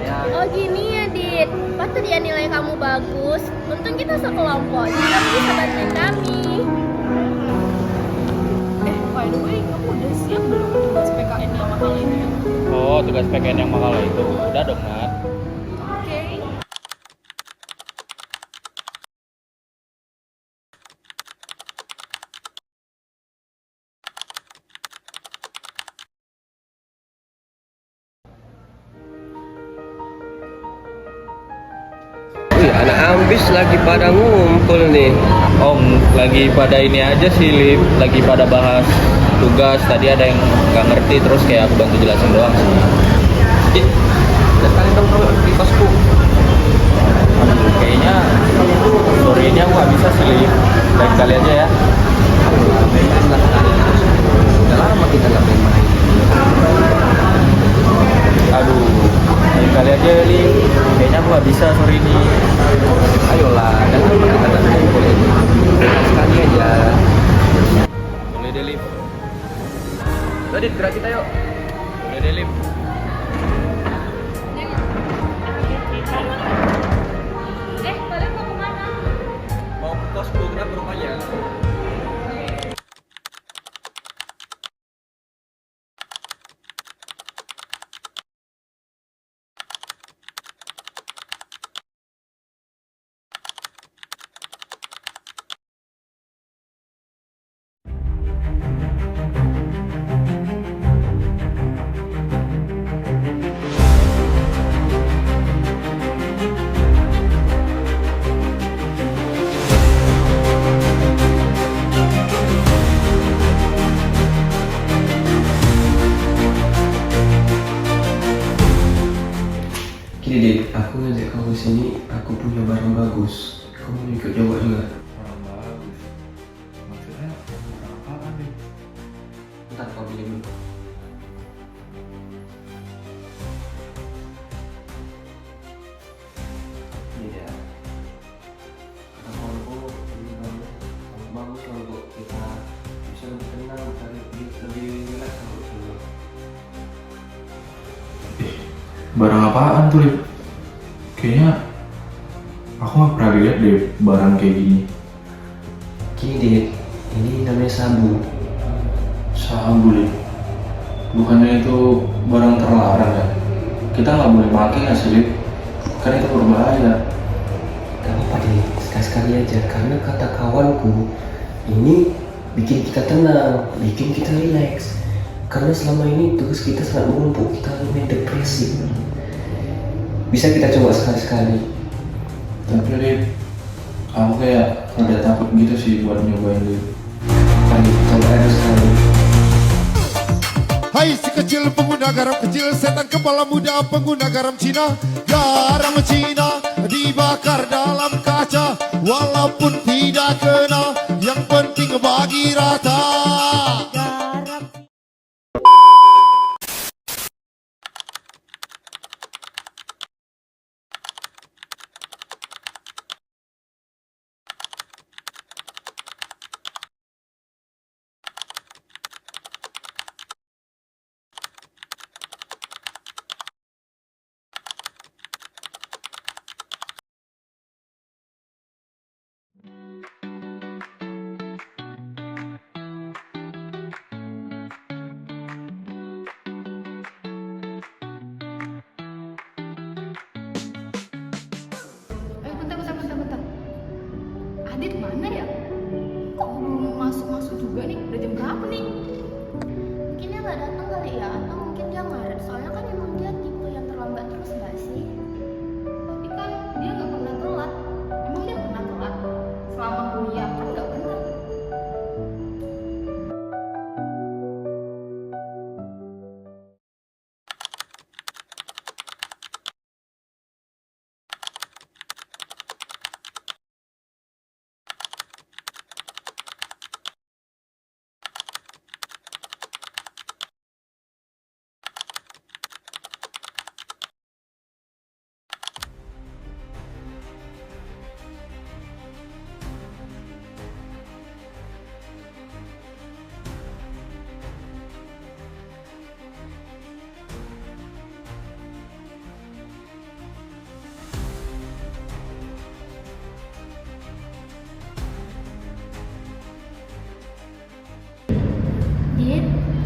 sayang. Oh gini ya Dit, waktu dia nilai kamu bagus, untung kita sekelompok, jadi kamu bisa bantuin kami. By the way, kamu udah siap belum tugas PKN yang mahal ini? Oh, tugas PKN yang mahal itu. Udah dong, Nat. Oke. Wih, anak ambis lagi pada ngumpul nih. Om, lagi pada ini aja sih, Lip. Lagi pada bahas tugas. Tadi ada yang nggak ngerti, terus kayak aku bantu jelasin doang sih. Dit, dan kalian dong bro di kosku. Aduh, kayaknya sore ini aku nggak bisa sih, Lip. Lain kali aja ya. Main lah kalian di kosku. Udah lama kita nggak main-main. Aduh, lain kali aja, Lip. Kayaknya aku nggak bisa sore ini. Ayolah, dan lama kita nggak ngumpul ini. Sekali aja. Boleh deh, Lip. Udah Dit, gerak kita yuk. Boleh deh, Lip. Kalian mau kemana? Mau ke kosku, kenapa rupanya? Gini Dit, aku ngajak kamu sini, aku punya barang bagus. Kamu mau ikut coba juga? Orang bagus. Maksudnya apa nih? Ntar kau pilih dulu. Ini dia. Kata kawanku, ini bagus kalau untuk kita bisa lebih tenang, lebih relax kalau dulu. Barang apaan tuh, Lip? Kayaknya aku nggak pernah lihat deh barang kayak gini. Gini Dit, ini namanya sabu. Sabu, Lip. Bukannya itu barang terlarang ya? Kita nggak boleh pakai nggak sih, Lip? Kan itu berbahaya. Gak apa-apa Dit, sekali-sekali aja. Karena kata kawanku, ini bikin kita tenang, bikin kita relax. Karena selama ini tugas kita sangat menumpuk, kita lumayan depresi. Bisa kita coba sekali-sekali. Tapi, Lip, aku kayak rada takut gitu sih buat nyobain, Lip. Ayo, coba aja sekali. Hai si kecil pengguna garam kecil, setan kepala muda pengguna garam Cina. Garam Cina dibakar dalam kaca, walaupun tidak kena, yang penting bagi rata.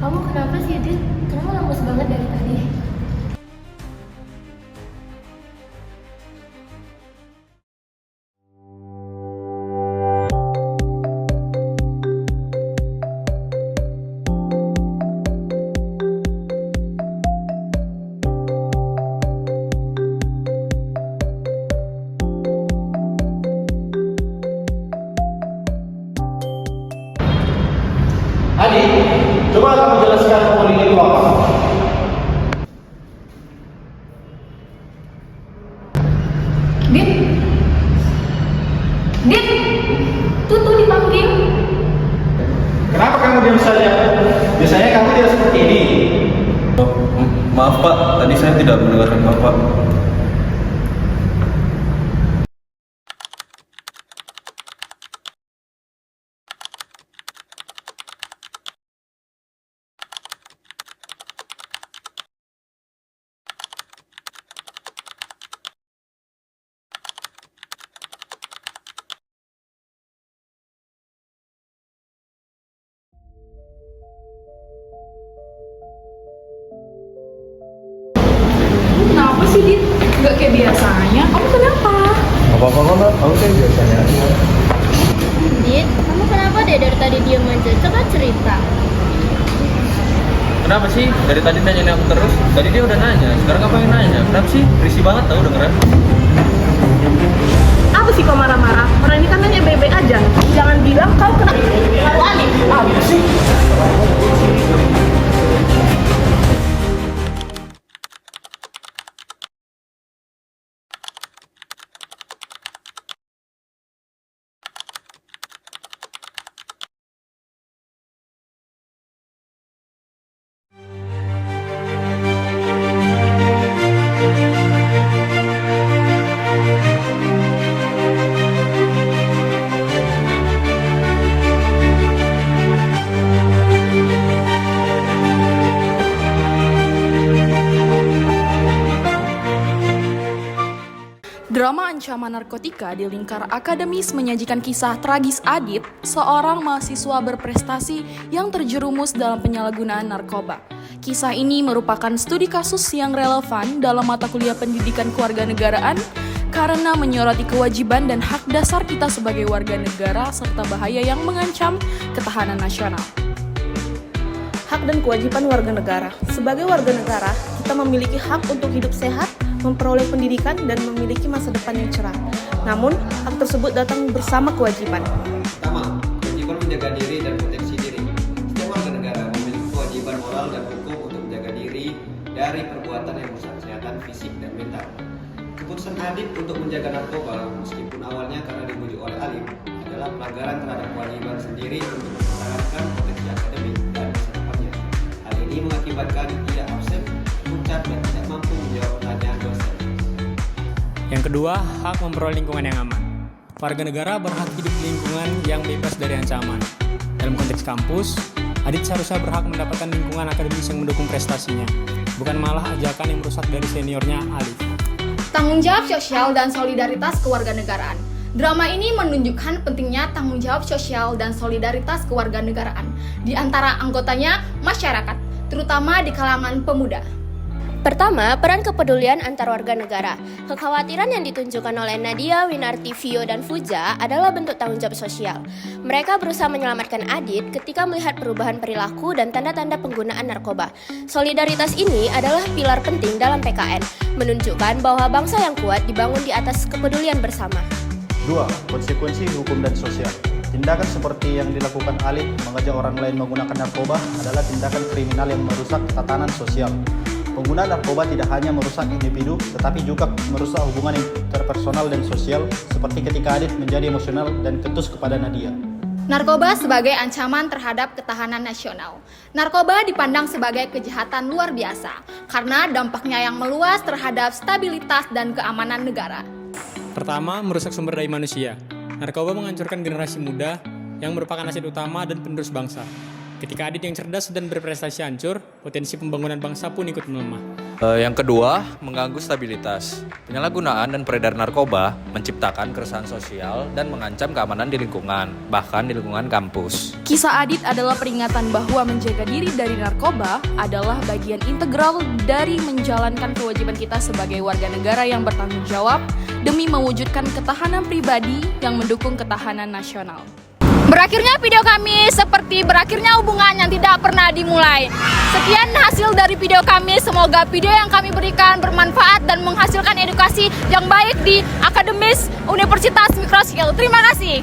Kamu kenapa sih, Dit? Kenapa lemes banget dari tadi? Adi, coba kamu jelaskan poin itu apa? Dit, Dit, tuh dipanggil. Kenapa kamu diam saja? Biasanya kamu tidak seperti ini. Maaf Pak, tadi saya tidak mendengarkan Bapak. Kenapa sih, Dit? Gak kayak biasanya. Kamu kenapa? Apa-apa kok, aku kan biasanya aja. Dit, kamu kenapa deh dari tadi diem aja? Coba cerita. Kenapa sih? Dari tadi nanyain aku terus. Tadi dia udah nanya. Sekarang apa yang nanya? Kenapa sih? Risih banget tau dengeran. Apa sih kau marah-marah? Orang ini kan nanya baik-baik aja. Jangan bilang kau kena terlalu aneh. Apa sih? Drama ancaman narkotika di lingkar akademis menyajikan kisah tragis Adit, seorang mahasiswa berprestasi yang terjerumus dalam penyalahgunaan narkoba. Kisah ini merupakan studi kasus yang relevan dalam mata kuliah pendidikan kewarganegaraan karena menyoroti kewajiban dan hak dasar kita sebagai warga negara serta bahaya yang mengancam ketahanan nasional. Hak dan kewajiban warga negara. Sebagai warga negara, kita memiliki hak untuk hidup sehat, memperoleh pendidikan, dan memiliki masa depan yang cerah. Namun, hak tersebut datang bersama kewajiban. Pertama, kewajiban menjaga diri dan proteksi diri. Setiap warga negara memiliki kewajiban moral dan hukum untuk menjaga diri dari perbuatan yang merusak kesehatan fisik dan mental. Keputusan Adit untuk menjaga narkoba, meskipun awalnya karena dibujuk oleh Alim, adalah pelanggaran terhadap kewajiban sendiri untuk mempertahankan potensi akademik dan masa depannya. Hal ini mengakibatkan tidak absen, pucat, dan tidak mampu menjawab pertanyaan dosen. Yang kedua, hak memperoleh lingkungan yang aman. Warga negara berhak hidup di lingkungan yang bebas dari ancaman. Dalam konteks kampus, Adit seharusnya berhak mendapatkan lingkungan akademis yang mendukung prestasinya, bukan malah ajakan yang merusak dari seniornya Alif. Tanggung jawab sosial dan solidaritas kewarganegaraan. Drama ini menunjukkan pentingnya tanggung jawab sosial dan solidaritas kewarganegaraan di antara anggotanya masyarakat, terutama di kalangan pemuda. Pertama, peran kepedulian antar warga negara. Kekhawatiran yang ditunjukkan oleh Nadia, Winarti, Vio, dan Fuja adalah bentuk tanggung jawab sosial. Mereka berusaha menyelamatkan Adit ketika melihat perubahan perilaku dan tanda-tanda penggunaan narkoba. Solidaritas ini adalah pilar penting dalam PKN, menunjukkan bahwa bangsa yang kuat dibangun di atas kepedulian bersama. 2. Konsekuensi hukum dan sosial. Tindakan seperti yang dilakukan Alif mengajak orang lain menggunakan narkoba adalah tindakan kriminal yang merusak tatanan sosial. Penggunaan narkoba tidak hanya merusak individu, tetapi juga merusak hubungan interpersonal dan sosial, seperti ketika Adit menjadi emosional dan ketus kepada Nadia. Narkoba sebagai ancaman terhadap ketahanan nasional. Narkoba dipandang sebagai kejahatan luar biasa, karena dampaknya yang meluas terhadap stabilitas dan keamanan negara. Pertama, merusak sumber daya manusia. Narkoba menghancurkan generasi muda yang merupakan aset utama dan penerus bangsa. Ketika Adit yang cerdas dan berprestasi hancur, potensi pembangunan bangsa pun ikut melemah. Yang kedua, mengganggu stabilitas. Penyalahgunaan dan peredaran narkoba menciptakan keresahan sosial dan mengancam keamanan di lingkungan, bahkan di lingkungan kampus. Kisah Adit adalah peringatan bahwa menjaga diri dari narkoba adalah bagian integral dari menjalankan kewajiban kita sebagai warga negara yang bertanggung jawab demi mewujudkan ketahanan pribadi yang mendukung ketahanan nasional. Berakhirnya video kami seperti berakhirnya hubungan yang tidak pernah dimulai. Sekian hasil dari video kami, semoga video yang kami berikan bermanfaat dan menghasilkan edukasi yang baik di Akademis Universitas Mikroskill. Terima kasih.